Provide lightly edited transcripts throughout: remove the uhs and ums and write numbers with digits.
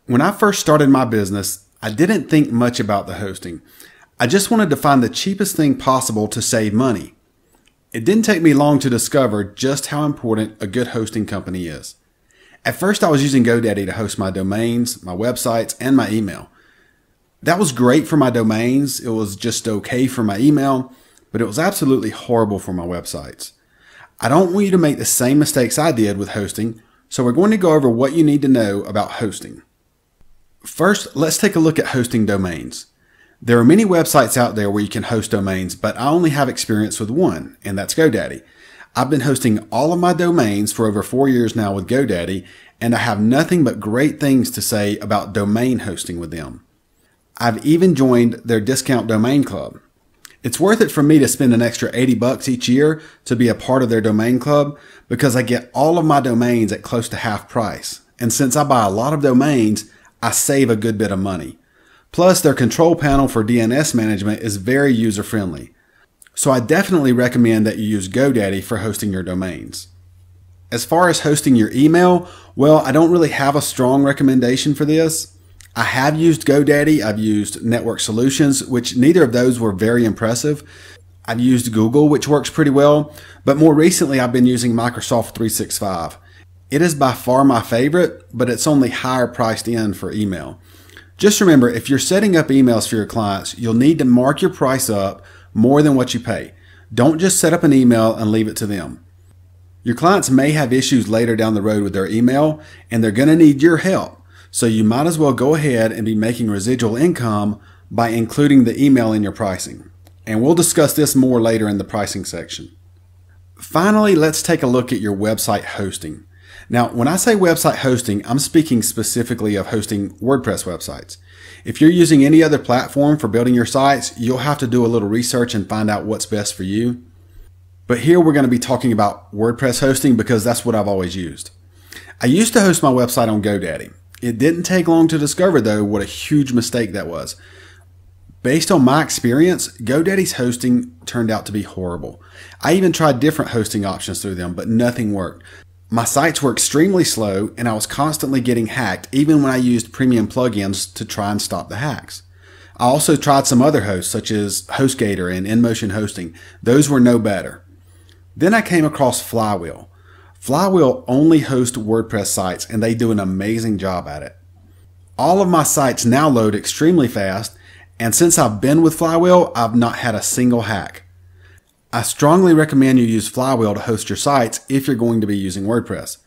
When I first started my business, I didn't think much about the hosting. I just wanted to find the cheapest thing possible to save money. It didn't take me long to discover just how important a good hosting company is. At first, I was using GoDaddy to host my domains, my websites, and my email. That was great for my domains. It was just okay for my email, but it was absolutely horrible for my websites. I don't want you to make the same mistakes I did with hosting, so we're going to go over what you need to know about hosting. First, let's take a look at hosting domains. There are many websites out there where you can host domains, but I only have experience with one, and that's GoDaddy. I've been hosting all of my domains for over 4 years now with GoDaddy, and I have nothing but great things to say about domain hosting with them. I've even joined their discount domain club. It's worth it for me to spend an extra $80 each year to be a part of their domain club because I get all of my domains at close to half price. And since I buy a lot of domains, I save a good bit of money. Plus, their control panel for DNS management is very user-friendly. So I definitely recommend that you use GoDaddy for hosting your domains. As far as hosting your email, well, I don't really have a strong recommendation for this. I have used GoDaddy, I've used Network Solutions, which neither of those were very impressive. I've used Google, which works pretty well, but more recently I've been using Microsoft 365. It is by far my favorite, but it's only higher priced in for email. Just remember, if you're setting up emails for your clients, you'll need to mark your price up more than what you pay. Don't just set up an email and leave it to them. Your clients may have issues later down the road with their email, and they're going to need your help. So you might as well go ahead and be making residual income by including the email in your pricing. And we'll discuss this more later in the pricing section. Finally, let's take a look at your website hosting. Now, when I say website hosting, I'm speaking specifically of hosting WordPress websites. If you're using any other platform for building your sites, you'll have to do a little research and find out what's best for you. But here we're going to be talking about WordPress hosting because that's what I've always used. I used to host my website on GoDaddy. It didn't take long to discover, though, what a huge mistake that was. Based on my experience, GoDaddy's hosting turned out to be horrible. I even tried different hosting options through them, but nothing worked. My sites were extremely slow, and I was constantly getting hacked, even when I used premium plugins to try and stop the hacks. I also tried some other hosts, such as HostGator and InMotion Hosting. Those were no better. Then I came across Flywheel. Flywheel only hosts WordPress sites, and they do an amazing job at it. All of my sites now load extremely fast, and since I've been with Flywheel, I've not had a single hack. I strongly recommend you use Flywheel to host your sites if you're going to be using WordPress.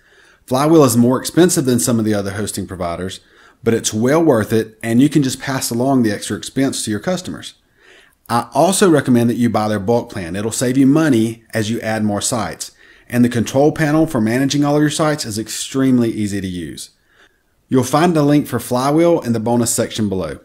Flywheel is more expensive than some of the other hosting providers, but it's well worth it, and you can just pass along the extra expense to your customers. I also recommend that you buy their bulk plan. It'll save you money as you add more sites, and the control panel for managing all of your sites is extremely easy to use. You'll find a link for Flywheel in the bonus section below.